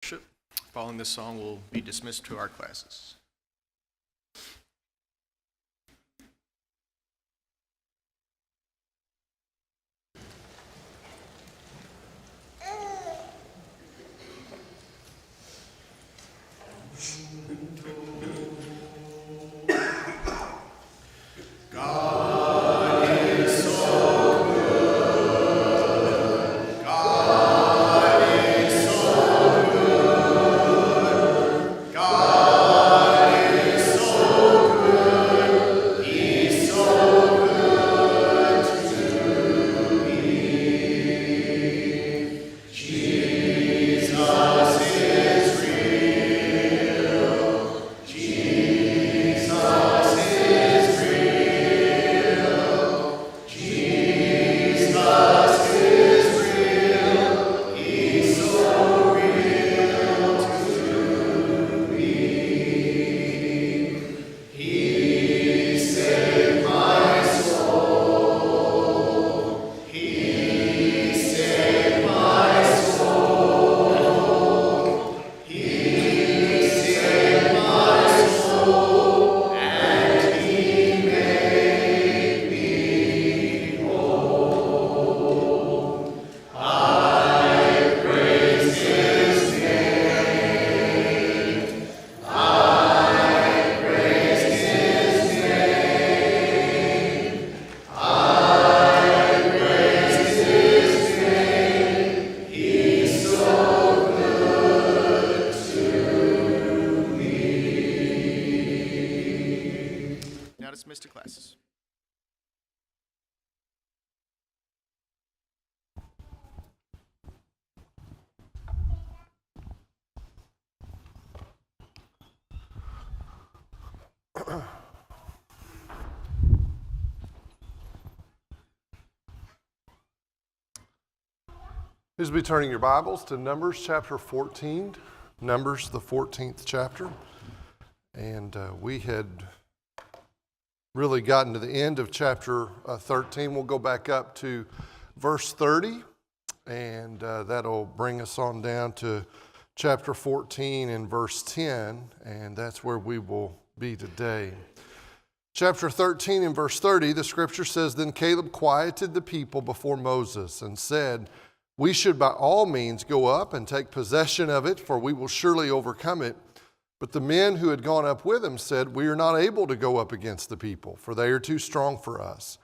worship. Following this song, we'll be dismissed to our classes. Dismissed to classes. Please be turning your Bibles to Numbers chapter 14, Numbers the 14th chapter. And we had really gotten to the end of chapter 13. We'll go back up to verse 30, and that'll bring us on down to chapter 14 and verse 10, and that's where we will be today. Chapter 13 and verse 30, the scripture says, "Then Caleb quieted the people before Moses and said, 'We should by all means go up and take possession of it, for we will surely overcome it.' But the men who had gone up with him said, 'We are not able to go up against the people, for they are too strong for us.'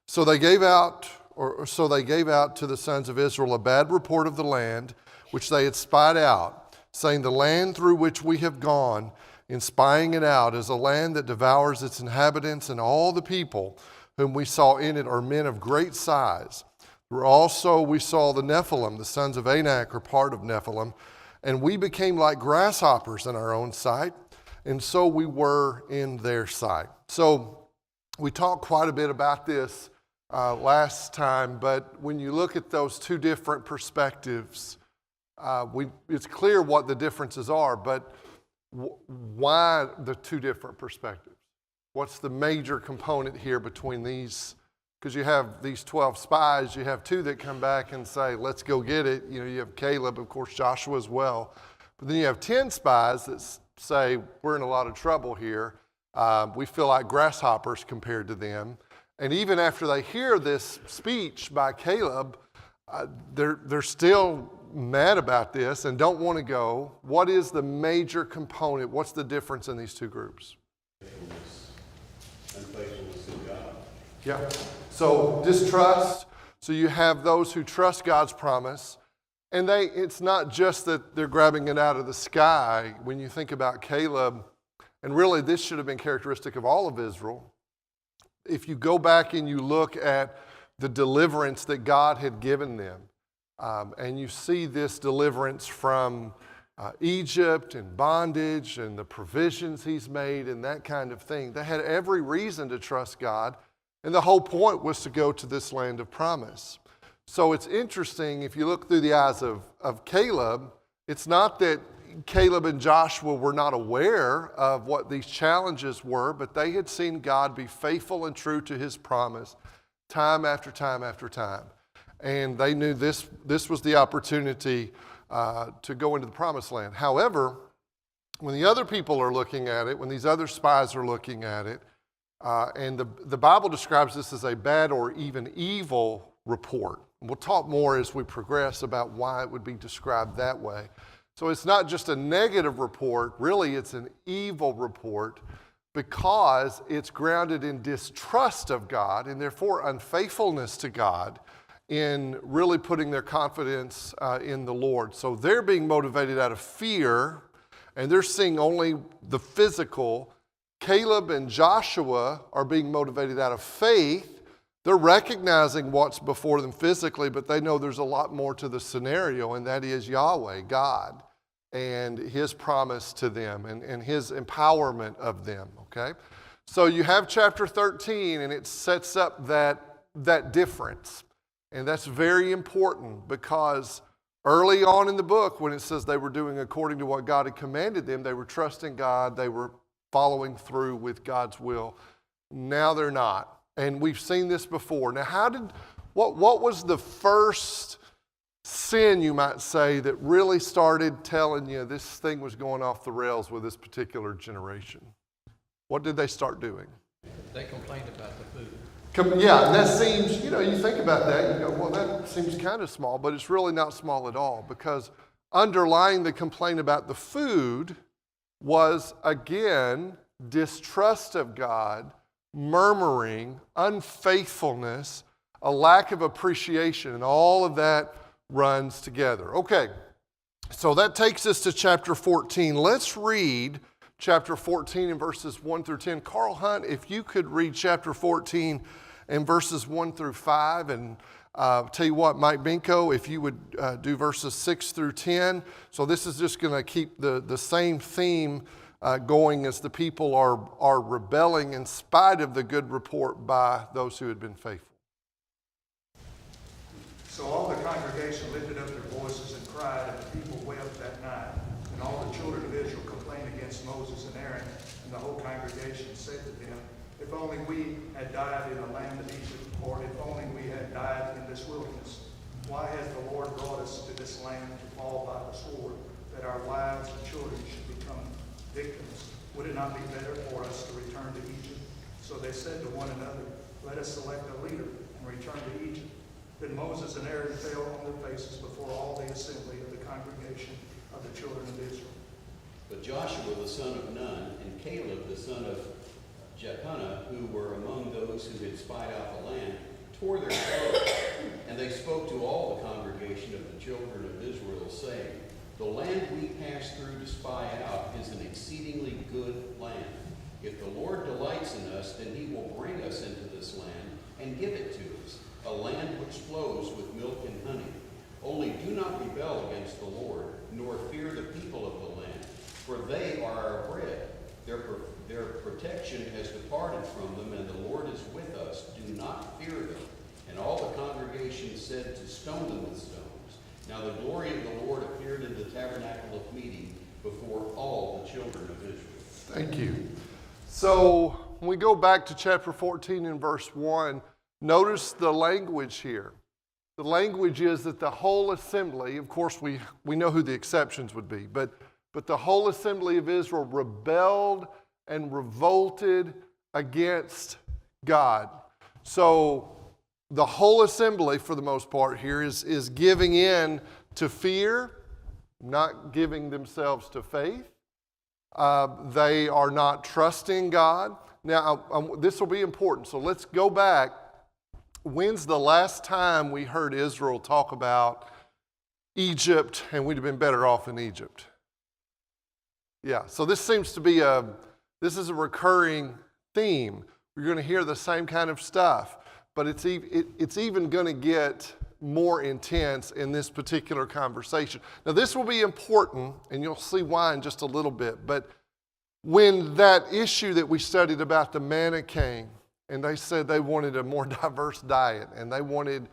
So they gave out to the sons of Israel a bad report of the land which they had spied out, saying, 'The land through which we have gone in spying it out is a land that devours its inhabitants, and all the people whom we saw in it are men of great size. Where also we saw the Nephilim, the sons of Anak are part of Nephilim, and we became like grasshoppers in our own sight, and so we were in their sight.'" So we talked quite a bit about this last time, but when you look at those two different perspectives, it's clear what the differences are, but why the two different perspectives? What's the major component here between these? Because you have these 12 spies, you have two that come back and say, "Let's go get it." You have Caleb, of course, Joshua as well. But then you have 10 spies that say, "We're in a lot of trouble here. We feel like grasshoppers compared to them." And even after they hear this speech by Caleb, they're still mad about this and don't want to go. What is the major component? What's the difference in these two groups? Unfaithfulness in God. Yeah. So distrust. So you have those who trust God's promise, and it's not just that they're grabbing it out of the sky. When you think about Caleb, and really this should have been characteristic of all of Israel, if you go back and you look at the deliverance that God had given them, and you see this deliverance from Egypt and bondage and the provisions he's made and that kind of thing, they had every reason to trust God. And the whole point was to go to this land of promise. So it's interesting, if you look through the eyes of Caleb, it's not that Caleb and Joshua were not aware of what these challenges were, but they had seen God be faithful and true to his promise time after time after time. And they knew this was the opportunity to go into the promised land. However, when the other people are looking at it, when these other spies are looking at it, and the Bible describes this as a bad or even evil report. We'll talk more as we progress about why it would be described that way. So it's not just a negative report, really it's an evil report because it's grounded in distrust of God and therefore unfaithfulness to God in really putting their confidence in the Lord. So they're being motivated out of fear and they're seeing only the physical. Caleb and Joshua are being motivated out of faith. They're recognizing what's before them physically, but they know there's a lot more to the scenario, and that is Yahweh, God, and His promise to them and His empowerment of them, okay? So you have chapter 13, and it sets up that difference. And that's very important because early on in the book, when it says they were doing according to what God had commanded them, they were trusting God, they were following through with God's will. Now they're not. And we've seen this before. Now, what was the first sin, you might say, that really started telling you this thing was going off the rails with this particular generation? What did they start doing? They complained about the food. Yeah, and that seems, you think about that, you go, well, that seems kind of small, but it's really not small at all because underlying the complaint about the food was, again, distrust of God, murmuring, unfaithfulness, a lack of appreciation, and all of that runs together. Okay, so that takes us to chapter 14. Let's read chapter 14 and verses 1 through 10. Carl Hunt, if you could read chapter 14 and verses 1 through 5, and tell you what, Mike Binko, if you would do verses 6 through 10. So this is just going to keep the same theme going as the people are rebelling in spite of the good report by those who had been faithful. So all the congregation lifted up their voices and cried, and the people wept that night. And all the children of Israel complained against Moses and Aaron, and the whole congregation said to them, if only we had died in the land of Egypt, or if only we had died in this wilderness. Why has the Lord brought us to this land to fall by the sword, that our wives and children should become victims? Would it not be better for us to return to Egypt? So they said to one another, let us select a leader and return to Egypt. Then Moses and Aaron fell on their faces before all the assembly of the congregation of the children of Israel. But Joshua the son of Nun and Caleb the son of Jephunneh, who were among those who had spied out the land, tore their clothes, and they spoke to all the congregation of the children of Israel, saying, the land we passed through to spy out is an exceedingly good land. If the Lord delights in us, then He will bring us into this land and give it to us, a land which flows with milk and honey. Only do not rebel against the Lord, nor fear the people of the land, for they are our bread. Their protection has departed from them, and the Lord is with us. Do not fear them. And all the congregation said to stone them with stones. Now the glory of the Lord appeared in the tabernacle of meeting before all the children of Israel. Thank you. So when we go back to chapter 14 and verse 1, notice the language here. The language is that the whole assembly, of course we know who the exceptions would be, but the whole assembly of Israel rebelled and revolted against God. So the whole assembly, for the most part here, is giving in to fear, not giving themselves to faith. They are not trusting God. Now, this will be important, so let's go back. When's the last time we heard Israel talk about Egypt and we'd have been better off in Egypt? Yeah, so this seems to be this is a recurring theme. You're going to hear the same kind of stuff, but it's even going to get more intense in this particular conversation. Now, this will be important, and you'll see why in just a little bit, but when that issue that we studied about the manna came, and they said they wanted a more diverse diet, and they wanted,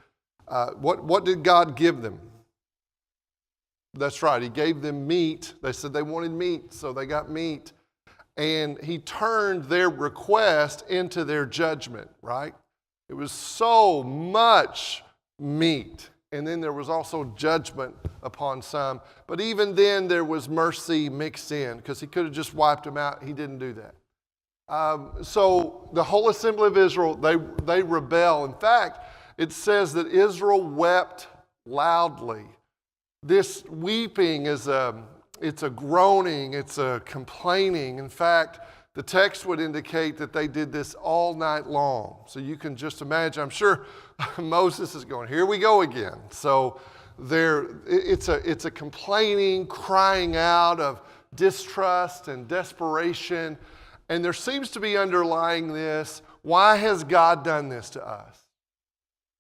what did God give them? That's right, He gave them meat. They said they wanted meat, so they got meat. And He turned their request into their judgment, right? It was so much meat. and then there was also judgment upon some. But even then, there was mercy mixed in, because he could have just wiped them out. He didn't do that. So the whole assembly of Israel, they rebel. In fact, it says that Israel wept loudly. This weeping is it's a groaning, it's a complaining. In fact, the text would indicate that they did this all night long. So you can just imagine, I'm sure Moses is going, here we go again. So it's a complaining, crying out of distrust and desperation. And there seems to be underlying this, why has God done this to us?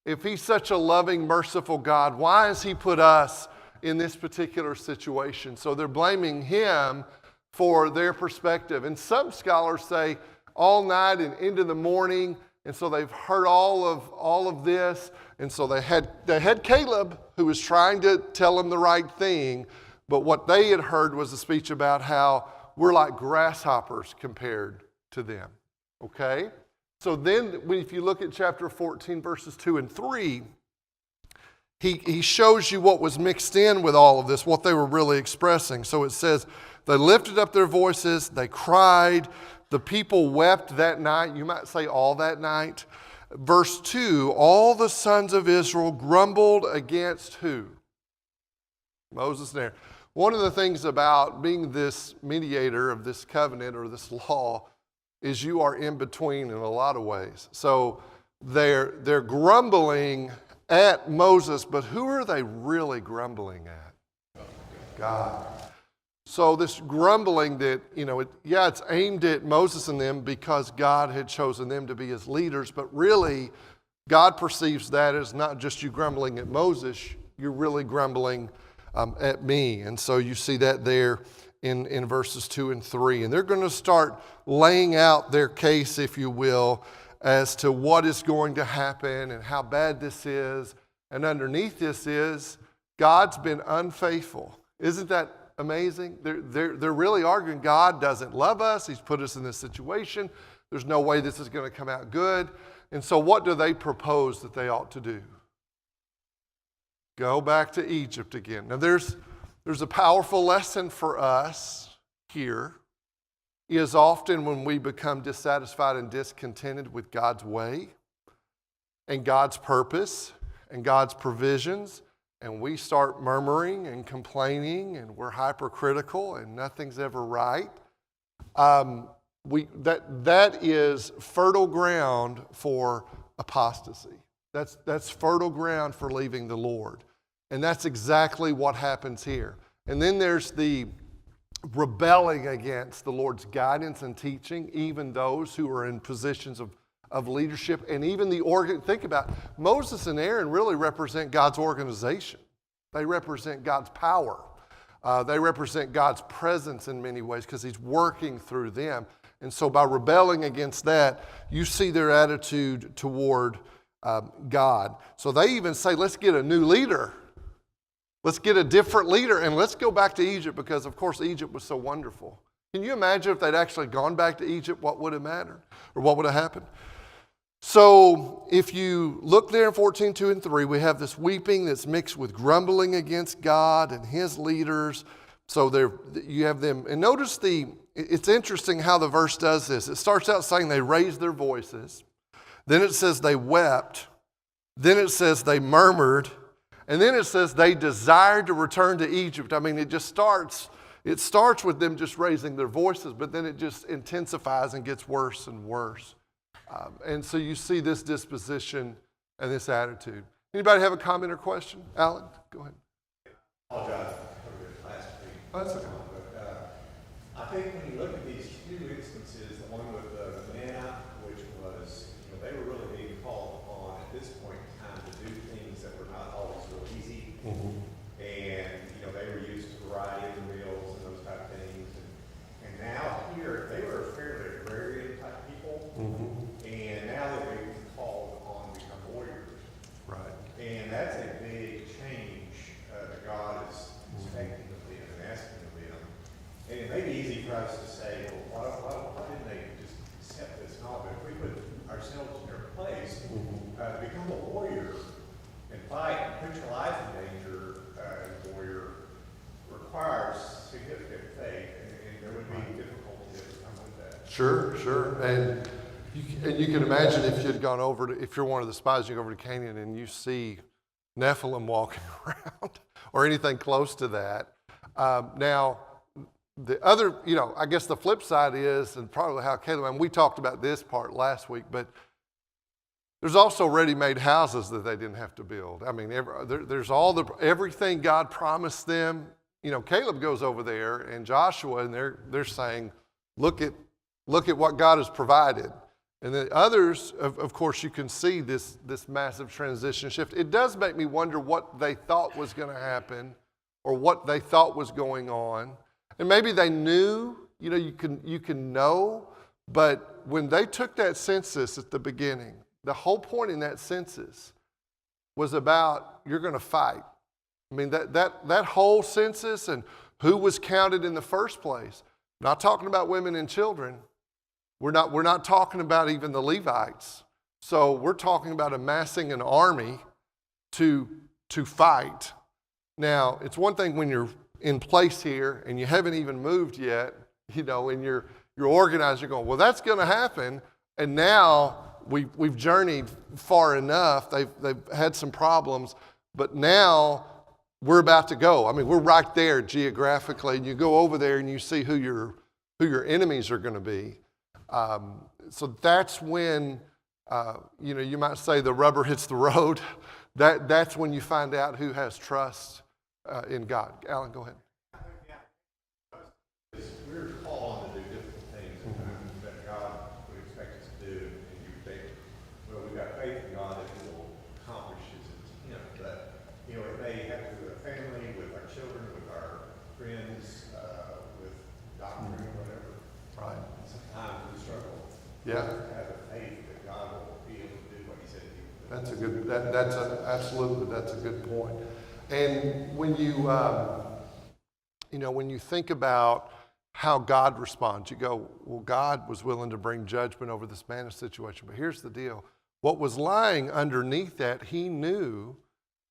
If he's such a loving, merciful God, why has he put us in this particular situation? So they're blaming him for their perspective. And some scholars say all night and into the morning, and so they've heard all of this, and so they had Caleb, who was trying to tell them the right thing, but what they had heard was a speech about how we're like grasshoppers compared to them. Okay? So then, if you look at chapter 14, verses 2 and 3, he shows you what was mixed in with all of this, what they were really expressing. So it says, they lifted up their voices, they cried, the people wept that night. You might say all that night. Verse 2, all the sons of Israel grumbled against who? Moses and Aaron. One of the things about being this mediator of this covenant or this law is you are in between in a lot of ways. So they're grumbling at Moses, but who are they really grumbling at? God. So this grumbling that, it's aimed at Moses and them because God had chosen them to be his leaders, but really God perceives that as not just you grumbling at Moses, you're really grumbling at me. And so you see that there in verses 2 and 3. And they're going to start laying out their case, if you will, as to what is going to happen and how bad this is. And underneath this is God's been unfaithful. Isn't that amazing? They're really arguing God doesn't love us. He's put us in this situation. There's no way this is going to come out good. And so what do they propose that they ought to do? Go back to Egypt again. Now there's a powerful lesson for us here, is often when we become dissatisfied and discontented with God's way and God's purpose and God's provisions, and we start murmuring and complaining and we're hypercritical and nothing's ever right, that is fertile ground for apostasy. That's fertile ground for leaving the Lord. And that's exactly what happens here. And then there's the rebelling against the Lord's guidance and teaching, even those who are in positions of leadership, and even think about it, Moses and Aaron really represent God's organization. They represent God's power. They represent God's presence in many ways because he's working through them. And so by rebelling against that, you see their attitude toward God. So they even say, let's get a new leader. Let's get a different leader, and let's go back to Egypt because, of course, Egypt was so wonderful. Can you imagine if they'd actually gone back to Egypt, what would have mattered or what would have happened? So if you look there in 14:2 and 3, we have this weeping that's mixed with grumbling against God and his leaders. So you have them. And notice it's interesting how the verse does this. It starts out saying they raised their voices. Then it says they wept. Then it says they murmured. And then it says they desired to return to Egypt. I mean, it starts with them just raising their voices, but then it just intensifies and gets worse and worse. And so you see this disposition and this attitude. Anybody have a comment or question? Alan, go ahead. I apologize for the last week. Oh, that's okay. But I think when you look at these two instances, the one with the manna, which was, they were really being called upon at this point in time to do things that were not always real easy. Mm-hmm. And, they were used to variety of the meals and those type of things. And now here, they were a fairly agrarian type people. Mm-hmm. And now they're being called upon to become warriors. Right. And that's a big change that God is expecting of them and asking of them. And it may be easy for us to say, well, why didn't they just accept this and all? But if we put ourselves in their place, become a warrior and fight and put your life Sure, sure. And you can imagine if you'd gone over to, if you're one of the spies, you go over to Canaan and you see Nephilim walking around or anything close to that. Now, the other, I guess the flip side is, and probably how Caleb, and we talked about this part last week, but there's also ready-made houses that they didn't have to build. I mean, there's everything God promised them. Caleb goes over there and Joshua, and they're saying, look at what God has provided. And then others, of course, you can see this massive transition shift. It does make me wonder what they thought was going to happen or what they thought was going on. And maybe they knew, you can know, but when they took that census at the beginning, the whole point in that census was about you're going to fight. I mean, that whole census and who was counted in the first place, not talking about women and children. We're not talking about even the Levites. So we're talking about amassing an army to fight. Now, it's one thing when you're in place here and you haven't even moved yet, and you're organized, you're going, well, that's going to happen. And now we've journeyed far enough. They've had some problems, but now we're about to go. I mean, we're right there geographically, and you go over there and you see who your enemies are going to be. So that's when, you might say the rubber hits the road. That's when you find out who has trust in God. Alan, go ahead. We're called on to do different things that God would expect us to do, and you think, well, we've got faith in God that He will accomplish His intent. But it may have to do with our family, with our children, with our friends, with doctrine, whatever. Right. Sometimes we struggle. Yeah. To have the faith that God will be able to do what He said He would do. Absolutely, that's a good point. And when you think about how God responds, you go, well, God was willing to bring judgment over this manna situation. But here's the deal. What was lying underneath that, He knew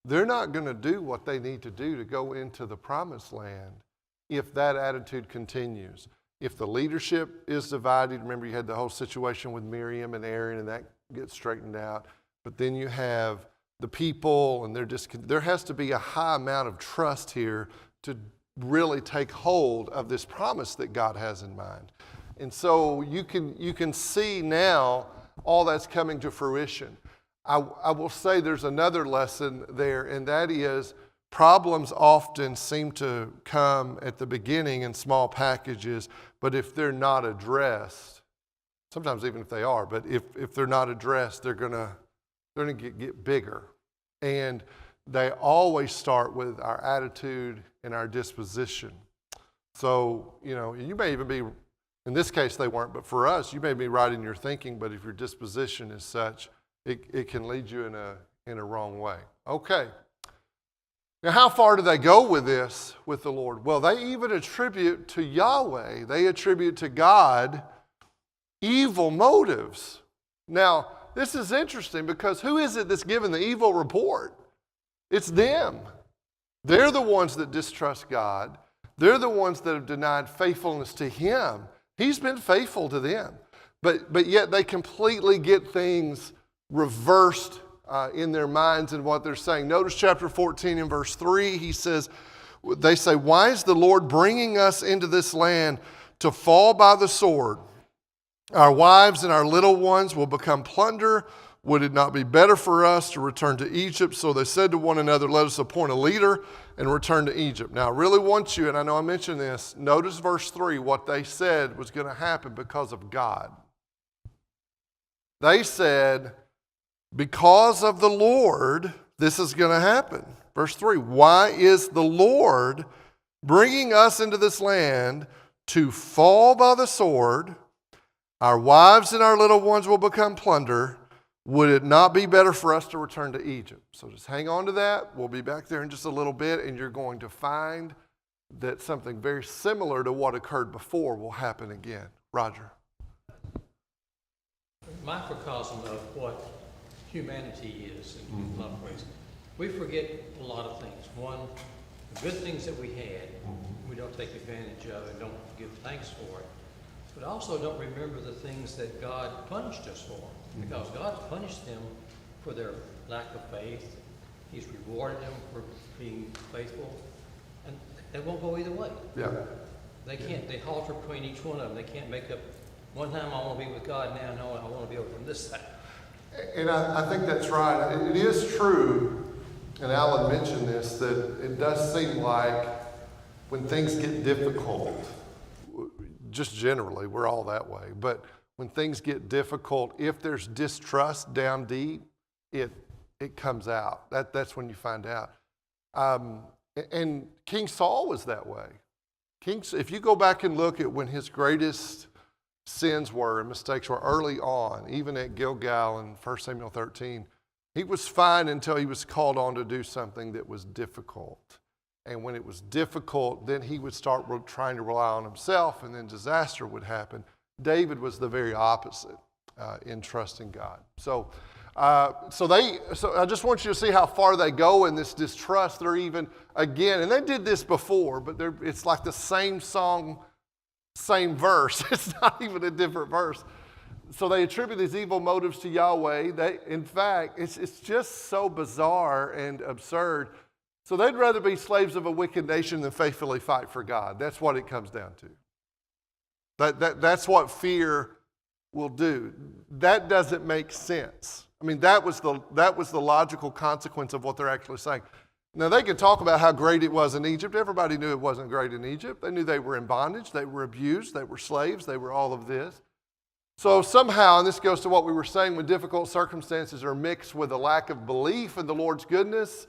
they're not going to do what they need to do to go into the promised land if that attitude continues. If the leadership is divided, remember you had the whole situation with Miriam and Aaron, and that gets straightened out. But then you have the people, and there has to be a high amount of trust here to really take hold of this promise that God has in mind. And so you can see now all that's coming to fruition. I will say there's another lesson there, and that is problems often seem to come at the beginning in small packages, but if they're not addressed, sometimes even if they are, but if they're not addressed, they're gonna get bigger. And they always start with our attitude and our disposition. So, you may even be, in this case they weren't, but for us, you may be right in your thinking, but if your disposition is such, it can lead you in a wrong way. Okay. Now, how far do they go with this with the Lord? Well, they even attribute to Yahweh, they attribute to God evil motives. Now, this is interesting because who is it that's given the evil report? It's them. They're the ones that distrust God. They're the ones that have denied faithfulness to Him. He's been faithful to them. But yet they completely get things reversed in their minds and what they're saying. Notice chapter 14 and verse 3, they say, why is the Lord bringing us into this land to fall by the sword? Our wives and our little ones will become plunder. Would it not be better for us to return to Egypt? So they said to one another, let us appoint a leader and return to Egypt. Now, I really want you, and I know I mentioned this, notice verse 3, what they said was going to happen because of God. They said, because of the Lord, this is going to happen. Verse 3, why is the Lord bringing us into this land to fall by the sword? Our wives and our little ones will become plunder. Would it not be better for us to return to Egypt? So just hang on to that. We'll be back there in just a little bit, and you're going to find that something very similar to what occurred before will happen again. Roger. Microcosm of what humanity is in a lot of ways. We forget a lot of things. One, the good things that we had, we don't take advantage of and don't give thanks for it. but also don't remember the things that God punished us for. Because God punished them for their lack of faith. He's rewarded them for being faithful. And they won't go either way. Yeah. They can't, they halter between each one of them. They can't make up, one time I want to be with God, now no, I want to be over on this side. And I think that's right. It is true, and Alan mentioned this, that it does seem like when things get difficult, just generally, we're all that way, but when things get difficult, if there's distrust down deep, it comes out. That's when you find out. And King Saul was that way. If you go back and look at when his greatest sins were and mistakes were early on, even at Gilgal in 1 Samuel 13, he was fine until he was called on to do something that was difficult. And when it was difficult, then he would start trying to rely on himself, and then disaster would happen. David was the very opposite in trusting God. So I just want you to see how far they go in this distrust. They're even, again, and they did this before, but it's like the same song, same verse. It's not even a different verse. So they attribute these evil motives to Yahweh. In fact, it's just so bizarre and absurd. So they'd rather be slaves of a wicked nation than faithfully fight for God. That's what it comes down to. That's what fear will do. That doesn't make sense. I mean, that was the logical consequence of what they're actually saying. Now, they could talk about how great it was in Egypt. Everybody knew it wasn't great in Egypt. They knew they were in bondage. They were abused. They were slaves. They were all of this. So somehow, and this goes to what we were saying, when difficult circumstances are mixed with a lack of belief in the Lord's goodness,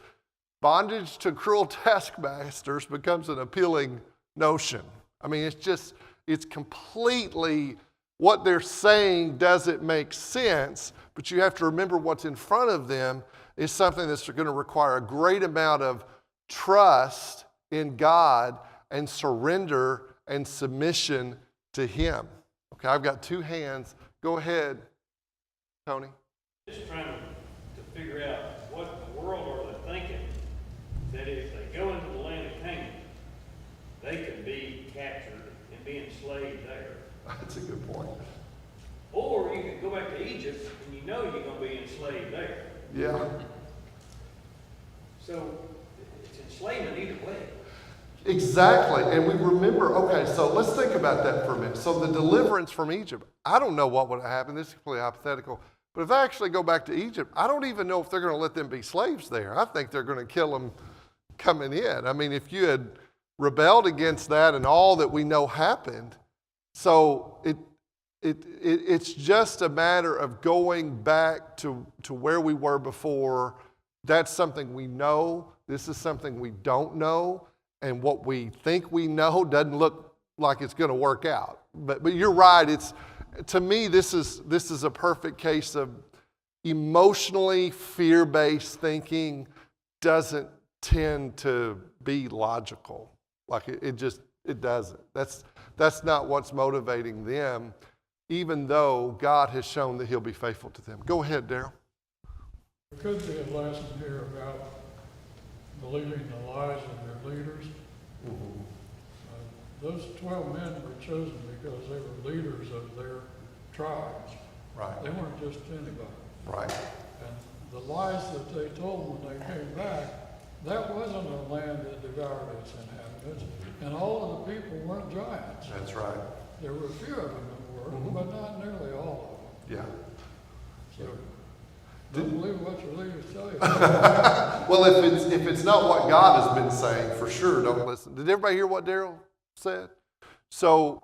bondage to cruel taskmasters becomes an appealing notion. I mean, it's completely, what they're saying doesn't make sense, but you have to remember what's in front of them is something that's going to require a great amount of trust in God and surrender and submission to Him. Okay, I've got two hands. Go ahead, Tony. Just trying to figure out what in the world are they thinking, that if they go into the land of Canaan, they can be captured and be enslaved there. That's a good point. Or you can go back to Egypt and you know you're going to be enslaved there. Yeah. So it's enslavement either way. Exactly. And we remember, okay, so let's think about that for a minute. So the deliverance from Egypt, I don't know what would have happened. This is completely hypothetical. But if I actually go back to Egypt, I don't even know if they're going to let them be slaves there. I think they're going to kill them coming in. I mean, if you had rebelled against that and all that we know happened, so it's just a matter of going back to where we were before. That's something we know. This is something we don't know. And what we think we know doesn't look like it's going to work out. But you're right. To me, this is a perfect case of emotionally fear-based thinking doesn't tend to be logical. Like it doesn't. That's not what's motivating them, even though God has shown that He'll be faithful to them. Go ahead, Daryl. There could be a lesson here about believing the lies of their leaders. Mm-hmm. Those 12 men were chosen because they were leaders of their tribes. Right. They weren't just anybody. Right. And the lies that they told when they came back, that wasn't a land that devoured its inhabitants, and all of the people weren't giants. That's right. There were a few of them that were, Mhm. but not nearly all of them. Yeah. So don't believe what your leaders tell you. Well, if it's not what God has been saying, for sure, don't listen. Did everybody hear what Daryl said? So,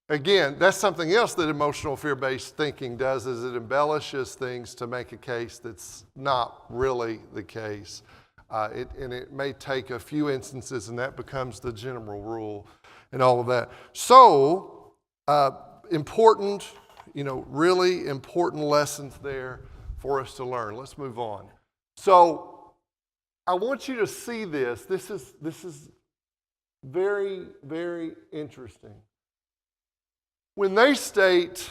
again, that's something else that emotional fear-based thinking does, is it embellishes things to make a case that's not really the case. And it may take a few instances, and that becomes the general rule and all of that. So, important, really important lessons there for us to learn. Let's move on. So, I want you to see this. This is very, very interesting. When they state,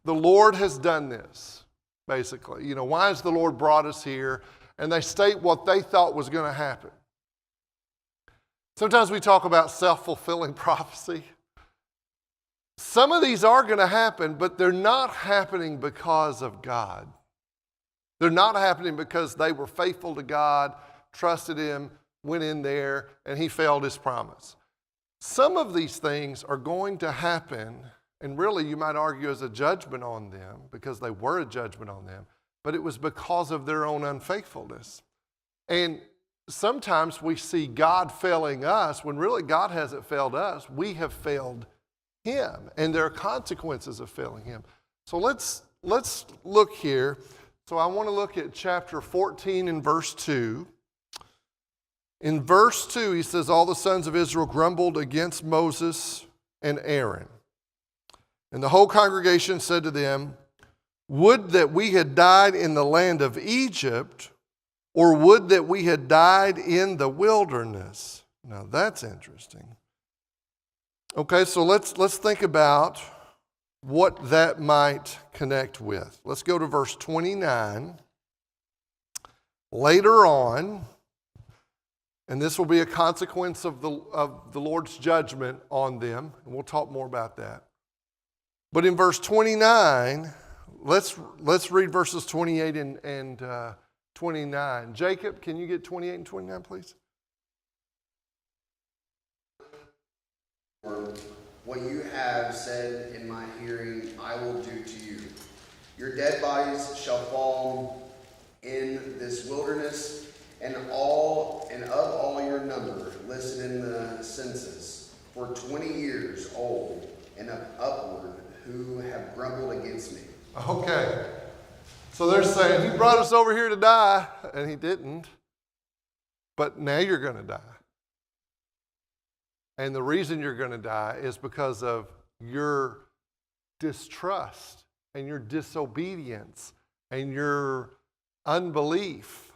the Lord has done this, basically, why has the Lord brought us here? And they state what they thought was going to happen. Sometimes we talk about self-fulfilling prophecy. Some of these are going to happen, but they're not happening because of God. They're not happening because they were faithful to God, trusted Him, went in there, and He failed His promise. Some of these things are going to happen, and really you might argue as a judgment on them, because they were a judgment on them, but it was because of their own unfaithfulness. And sometimes we see God failing us when really God hasn't failed us. We have failed Him, and there are consequences of failing Him. So let's look here. So I want to look at chapter 14 and verse 2. In verse 2, he says, all the sons of Israel grumbled against Moses and Aaron. And the whole congregation said to them, would that we had died in the land of Egypt, or would that we had died in the wilderness. Now that's interesting. Okay, so let's think about what that might connect with. Let's go to verse 29. Later on, and this will be a consequence of the Lord's judgment on them, and we'll talk more about that. But in verse 29, let's read verses 28 and 29. Jacob, can you get 28 and 29, please? What you have said in my hearing, I will do to you. Your dead bodies shall fall in this wilderness, and of all your number listed in the census, for 20 years old and upward, who have grumbled against me. Okay. So they're saying, He brought us over here to die, and He didn't. But now you're going to die. And the reason you're going to die is because of your distrust and your disobedience and your unbelief.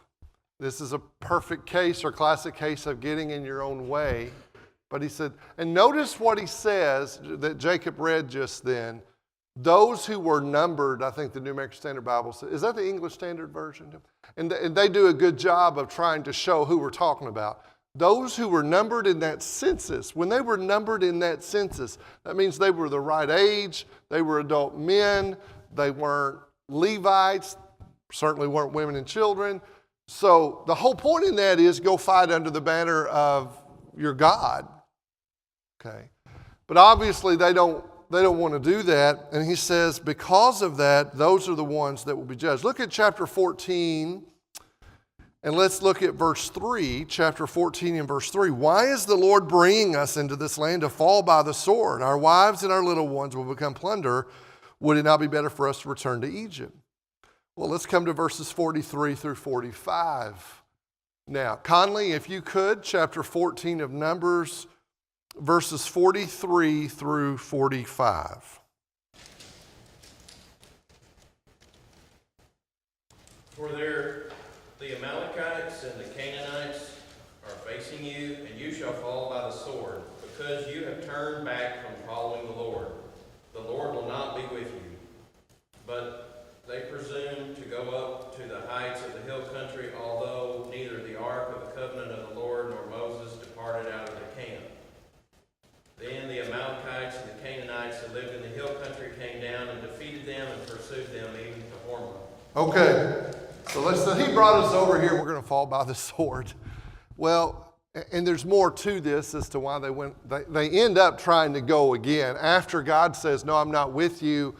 This is a perfect case or classic case of getting in your own way. But he said, and notice what he says that Jacob read just then. Those who were numbered, I think the New American Standard Bible says, is that the English Standard Version? And they do a good job of trying to show who we're talking about. Those who were numbered in that census, when they were numbered in that census, that means they were the right age, they were adult men, they weren't Levites, certainly weren't women and children. So the whole point in that is go fight under the banner of your God. Okay. But obviously they don't want to do that. And he says, because of that, those are the ones that will be judged. Look at chapter 14. And let's look at verse 3, chapter 14 and verse 3. Why is the Lord bringing us into this land to fall by the sword? Our wives and our little ones will become plunder. Would it not be better for us to return to Egypt? Well, let's come to verses 43 through 45. Now, Conley, if you could, chapter 14 of Numbers, verses 43 through 45. For the Amalekites and the Canaanites are facing you, and you shall fall by the sword, because you have turned back from following the Lord. The Lord will not be with you. But they presume to go up to the heights of the hill country, although neither the ark of the covenant of the Lord nor Moses departed out of the camp. Then the Amalekites and the Canaanites that lived in the hill country came down and defeated them and pursued them even to Hormah. Okay. So let's say He brought us over here, we're going to fall by the sword. Well, and there's more to this as to why they went. They end up trying to go again. After God says, no, I'm not with you.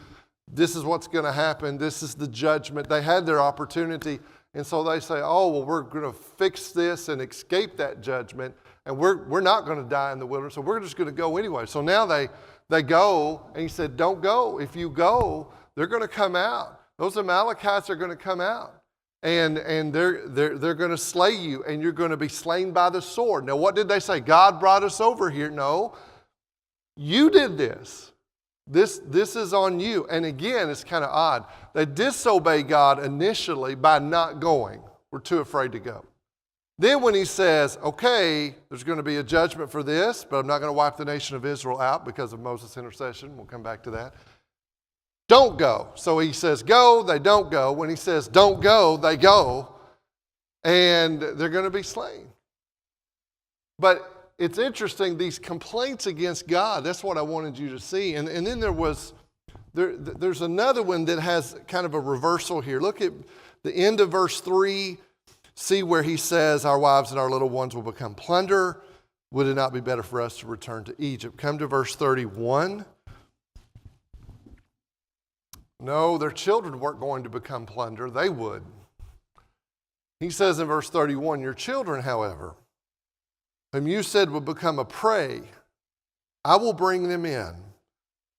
This is what's going to happen. This is the judgment. They had their opportunity. And so they say, oh, well, we're going to fix this and escape that judgment. And we're not going to die in the wilderness. So we're just going to go anyway. So now they go. And He said, don't go. If you go, they're going to come out. Those Amalekites are going to come out. And they're going to slay you, and you're going to be slain by the sword. Now, what did they say? God brought us over here. No, you did this. This is on you. And again, it's kind of odd. They disobey God initially by not going. We're too afraid to go. Then when He says, okay, there's going to be a judgment for this, but I'm not going to wipe the nation of Israel out because of Moses' intercession. We'll come back to that. Don't go. So He says go, they don't go. When He says don't go, they go. And they're going to be slain. But it's interesting, these complaints against God, that's what I wanted you to see. And then there's another one that has kind of a reversal here. Look at the end of verse 3. See where he says, our wives and our little ones will become plunder. Would it not be better for us to return to Egypt? Come to verse 31. No, their children weren't going to become plunder. They would. He says in verse 31, your children, however, whom you said would become a prey, I will bring them in,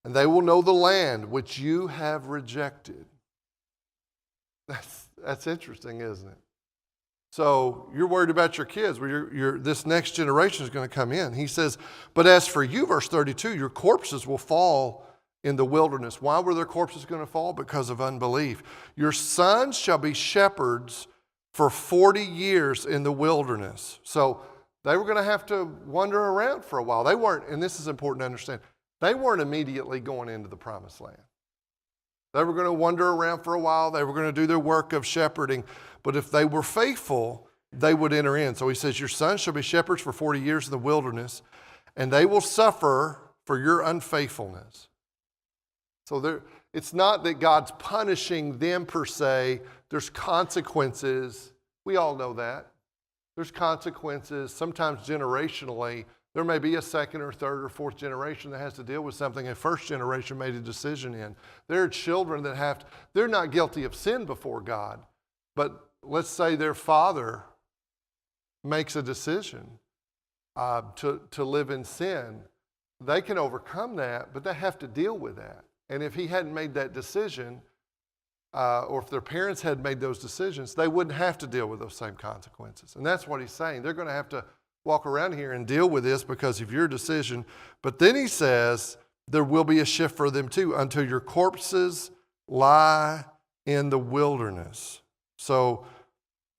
and they will know the land which you have rejected. That's interesting, isn't it? So you're worried about your kids. Well, this next generation is going to come in. He says, but as for you, verse 32, your corpses will fall in the wilderness. Why were their corpses going to fall? Because of unbelief. Your sons shall be shepherds for 40 years in the wilderness. So they were going to have to wander around for a while. They weren't, and this is important to understand, they weren't immediately going into the promised land. They were going to wander around for a while. They were going to do their work of shepherding. But if they were faithful, they would enter in. So he says, your sons shall be shepherds for 40 years in the wilderness, and they will suffer for your unfaithfulness. So it's not that God's punishing them per se. There's consequences. We all know that. There's consequences, sometimes generationally. There may be a second or third or fourth generation that has to deal with something a first generation made a decision in. There are children that they're not guilty of sin before God, but let's say their father makes a decision to live in sin. They can overcome that, but they have to deal with that. And if he hadn't made that decision, or if their parents had made those decisions, they wouldn't have to deal with those same consequences. And that's what he's saying. They're going to have to walk around here and deal with this because of your decision. But then he says, there will be a shift for them too, until your corpses lie in the wilderness. So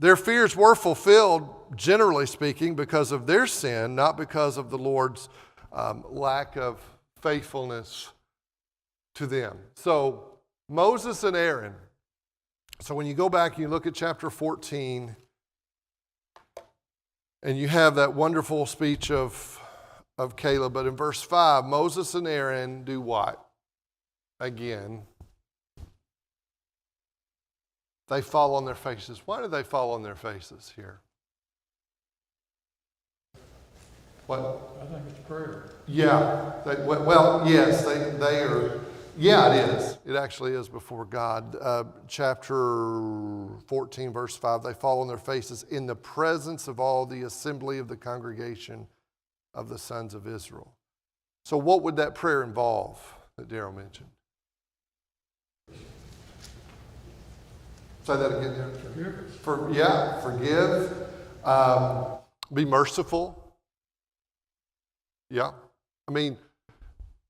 their fears were fulfilled, generally speaking, because of their sin, not because of the Lord's lack of faithfulness to them. So Moses and Aaron. So when you go back and you look at chapter 14, and you have that wonderful speech of Caleb, but in verse 5, Moses and Aaron do what? Again, they fall on their faces. Why do they fall on their faces here? What? I think it's prayer. Yeah. Yes, they are. Yeah, it is. It actually is before God. Chapter 14, verse 5, they fall on their faces in the presence of all the assembly of the congregation of the sons of Israel. So what would that prayer involve that Darrell mentioned? Say that again, Darrell. Forgive. Be merciful. Yeah. I mean,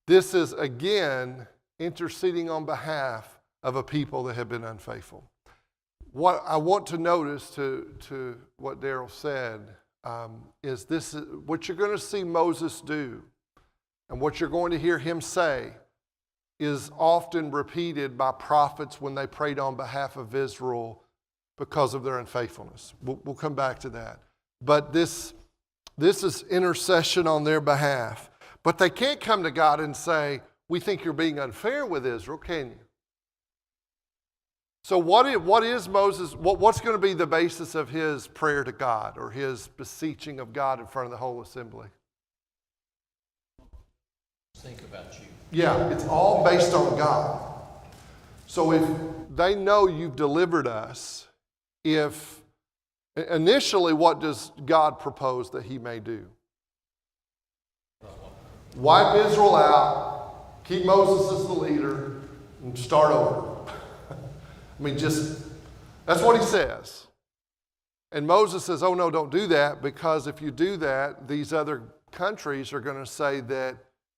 this is, again, interceding on behalf of a people that have been unfaithful. What I want to notice to what Darrell said is this: what you're going to see Moses do and what you're going to hear him say is often repeated by prophets when they prayed on behalf of Israel because of their unfaithfulness. We'll come back to that. But this is intercession on their behalf. But they can't come to God and say, we think you're being unfair with Israel, can you? So what is Moses, what's going to be the basis of his prayer to God or his beseeching of God in front of the whole assembly? Think about you. Yeah, it's all based on God. So if they know you've delivered us, initially what does God propose that he may do? Wipe Israel out. Keep Moses as the leader and start over. I mean, that's what he says. And Moses says, oh no, don't do that, because if you do that, these other countries are going to say that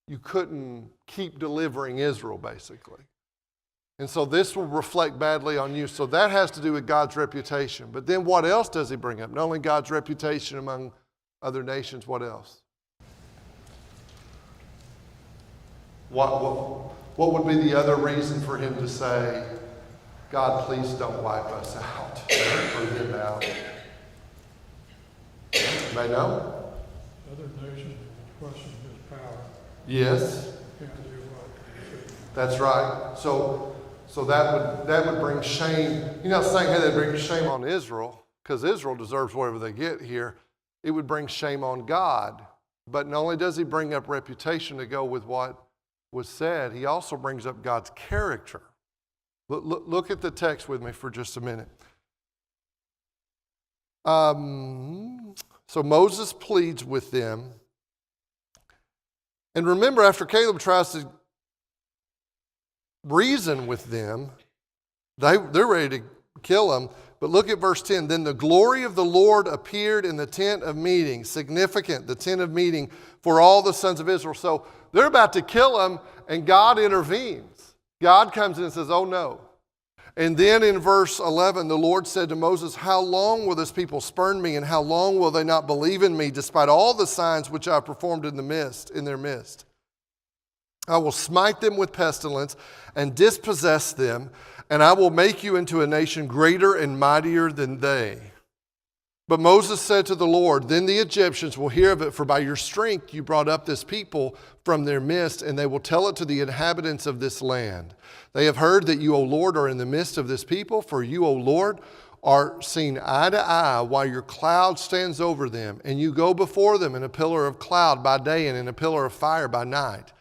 you couldn't keep delivering Israel, basically. And so this will reflect badly on you. So that has to do with God's reputation. But then what else does he bring up? Not only God's reputation among other nations, what else? What would be the other reason for him to say, God, please don't wipe us out, or them out? Anybody know? Other nations question his power. Yes, Can't do what he should. that's right. So that would bring shame. You're not saying, hey, they bring shame on Israel, because Israel deserves whatever they get here. It would bring shame on God. But not only does he bring up reputation to go with what was said, he also brings up God's character. Look at the text with me for just a minute. So Moses pleads with them. And remember, after Caleb tries to reason with them, they're ready to kill him. But look at verse 10. Then the glory of the Lord appeared in the tent of meeting. Significant, the tent of meeting for all the sons of Israel. So they're about to kill him, and God intervenes. God comes in and says, oh no. And then in verse 11, the Lord said to Moses, how long will this people spurn me, and how long will they not believe in me, despite all the signs which I have performed in their midst? I will smite them with pestilence and dispossess them, and I will make you into a nation greater and mightier than they. But Moses said to the Lord, then the Egyptians will hear of it, for by your strength you brought up this people from their midst, and they will tell it to the inhabitants of this land. They have heard that you, O Lord, are in the midst of this people, for you, O Lord, are seen eye to eye while your cloud stands over them, and you go before them in a pillar of cloud by day and in a pillar of fire by night.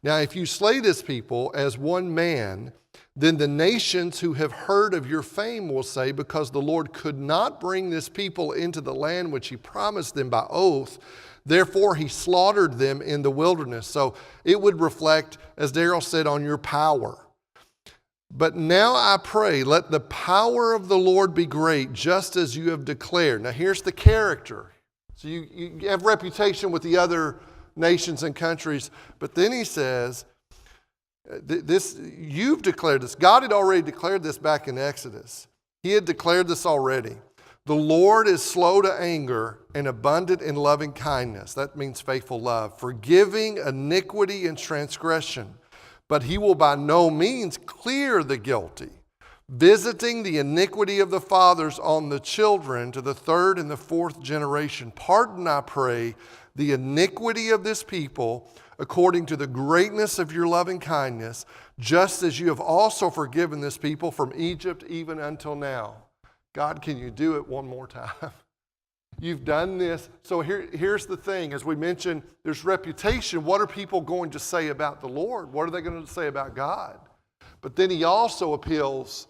Now, if you slay this people as one man, then the nations who have heard of your fame will say, because the Lord could not bring this people into the land which he promised them by oath, therefore he slaughtered them in the wilderness. So it would reflect, as Darrell said, on your power. But now I pray, let the power of the Lord be great, just as you have declared. Now here's the character. So you have reputation with the other nations and countries, but then he says, you've declared this. God had already declared this back in Exodus. He had declared this already. The Lord is slow to anger and abundant in loving kindness. That means faithful love, forgiving iniquity and transgression. But he will by no means clear the guilty, visiting the iniquity of the fathers on the children to the third and the fourth generation. Pardon, I pray, the iniquity of this people according to the greatness of your loving kindness, just as you have also forgiven this people from Egypt even until now. God, can you do it one more time? You've done this. So here's the thing. As we mentioned, there's reputation. What are people going to say about the Lord? What are they going to say about God? But then he also appeals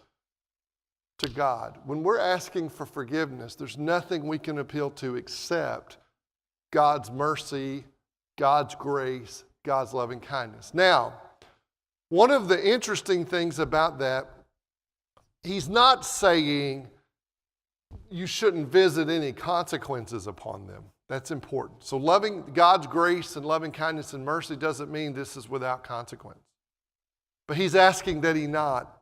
to God. When we're asking for forgiveness, there's nothing we can appeal to except God's mercy, God's grace, God's loving kindness. Now, one of the interesting things about that, he's not saying you shouldn't visit any consequences upon them. That's important. So loving God's grace and loving kindness and mercy doesn't mean this is without consequence. But he's asking that he not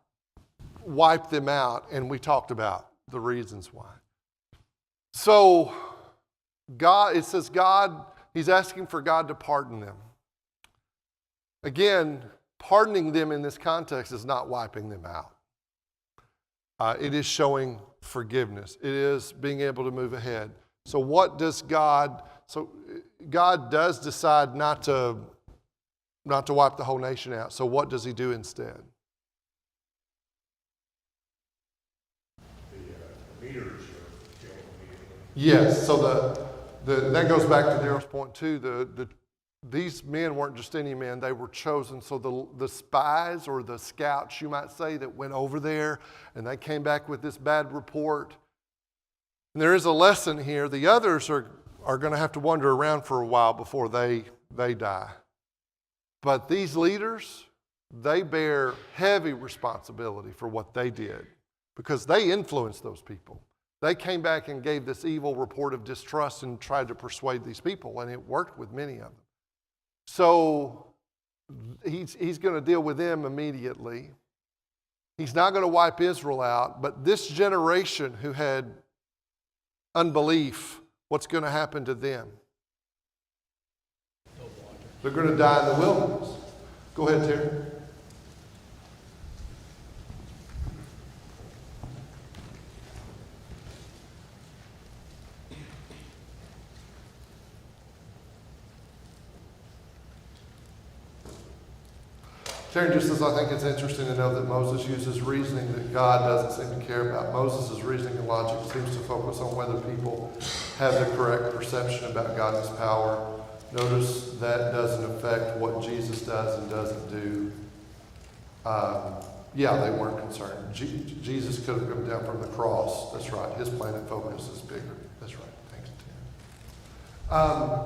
wipe them out, and we talked about the reasons why. So God, it says God, he's asking for God to pardon them. Again, pardoning them in this context is not wiping them out. It is showing forgiveness. It is being able to move ahead. So what does God, so God does decide not to wipe the whole nation out. So what does he do instead? The meters are killed immediately. Yes, so that goes back to Daryl's point too. These men weren't just any men, they were chosen. So the spies or the scouts, you might say, that went over there and they came back with this bad report. And there is a lesson here. The others are going to have to wander around for a while before they die. But these leaders, they bear heavy responsibility for what they did because they influenced those people. They came back and gave this evil report of distrust and tried to persuade these people, and it worked with many of them. So he's going to deal with them immediately. He's not going to wipe Israel out, but this generation who had unbelief, what's going to happen to them? They're going to die in the wilderness. Go ahead, Terry. Terry just says, I think it's interesting to know that Moses uses reasoning that God doesn't seem to care about. Moses' reasoning and logic seems to focus on whether people have the correct perception about God and his power. Notice that doesn't affect what Jesus does and doesn't do. Yeah, they weren't concerned. Jesus could have come down from the cross. That's right. His plan and focus is bigger. That's right. Thanks, Tim.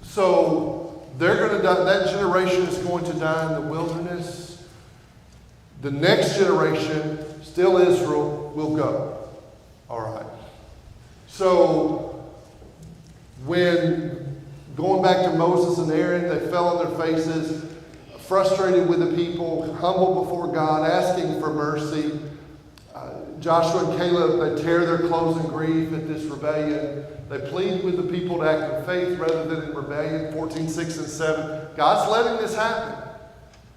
So they're going to die. That generation is going to die in the wilderness. The next generation, still Israel, will go. All right. So when going back to Moses and Aaron, they fell on their faces, frustrated with the people, humble before God, asking for mercy. Joshua and Caleb, they tear their clothes in grief at this rebellion. They plead with the people to act in faith rather than in rebellion, 14:6 and 7. God's letting this happen.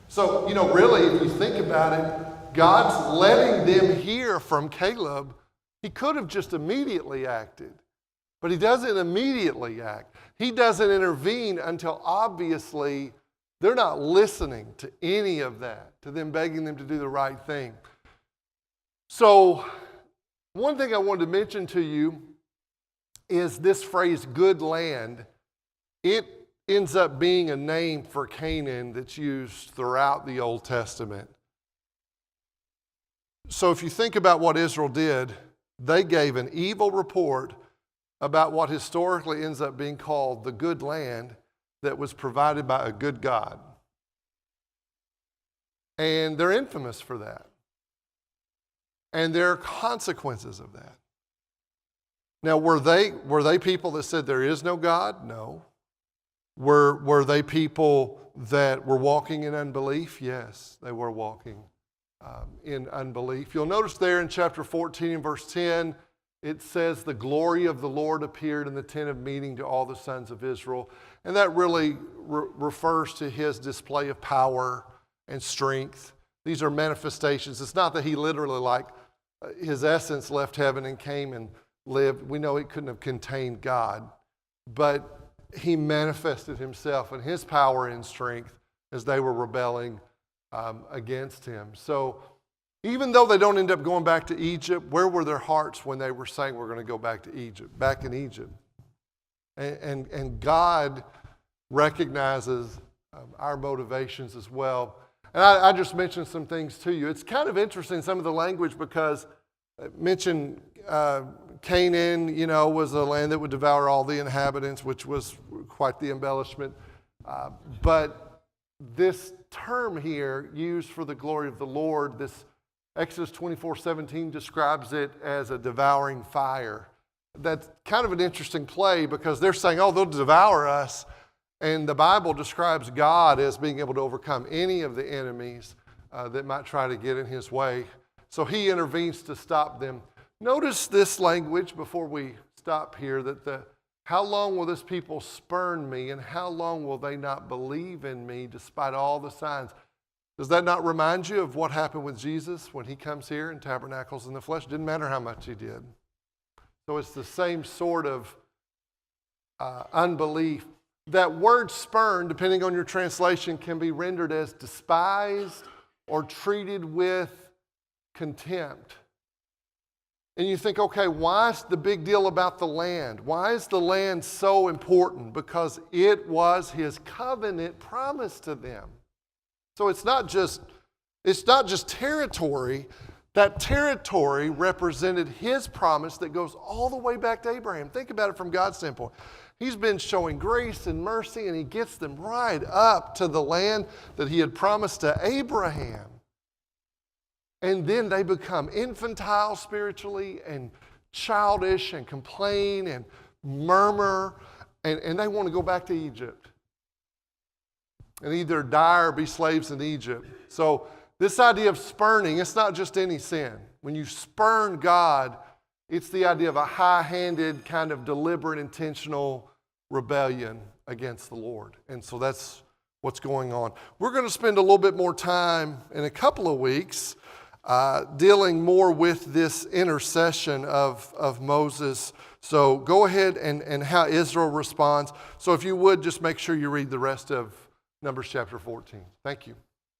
So, really, if you think about it, God's letting them hear from Caleb. He could have just immediately acted, but he doesn't immediately act. He doesn't intervene until obviously they're not listening to any of that, to them begging them to do the right thing. So, one thing I wanted to mention to you is this phrase, good land. It ends up being a name for Canaan that's used throughout the Old Testament. So if you think about what Israel did, they gave an evil report about what historically ends up being called the good land that was provided by a good God. And they're infamous for that. And there are consequences of that. Now, were they people that said there is no God? No. Were they people that were walking in unbelief? Yes, they were walking in unbelief. You'll notice there in chapter 14 and verse 10, it says, the glory of the Lord appeared in the tent of meeting to all the sons of Israel. And that really refers to his display of power and strength. These are manifestations. It's not that he literally, his essence left heaven and came and lived. We know it couldn't have contained God, but he manifested himself and his power and strength as they were rebelling against him. So even though they don't end up going back to Egypt, where were their hearts when they were saying we're going to go back to Egypt, back in Egypt? And God recognizes our motivations as well. And I just mentioned some things to you. It's kind of interesting, some of the language, because I mentioned Canaan, was a land that would devour all the inhabitants, which was quite the embellishment. But this term here, used for the glory of the Lord, this Exodus 24:17 describes it as a devouring fire. That's kind of an interesting play because they're saying, they'll devour us. And the Bible describes God as being able to overcome any of the enemies that might try to get in his way. So he intervenes to stop them. Notice this language before we stop here, that how long will this people spurn me, and how long will they not believe in me despite all the signs? Does that not remind you of what happened with Jesus when he comes here and tabernacles in the flesh? It didn't matter how much he did. So it's the same sort of unbelief. That word spurn, depending on your translation, can be rendered as despised or treated with contempt. And you think, okay, why is the big deal about the land? Why is the land so important? Because it was his covenant promise to them. So it's not just territory. That territory represented his promise that goes all the way back to Abraham. Think about it from God's standpoint. He's been showing grace and mercy, and he gets them right up to the land that he had promised to Abraham. And then they become infantile spiritually and childish and complain and murmur, and they want to go back to Egypt and either die or be slaves in Egypt. So this idea of spurning, it's not just any sin. When you spurn God, it's the idea of a high-handed, kind of deliberate, intentional rebellion against the Lord. And so that's what's going on. We're going to spend a little bit more time in a couple of weeks dealing more with this intercession of Moses. So go ahead and how Israel responds. So if you would, just make sure you read the rest of Numbers chapter 14. Thank you.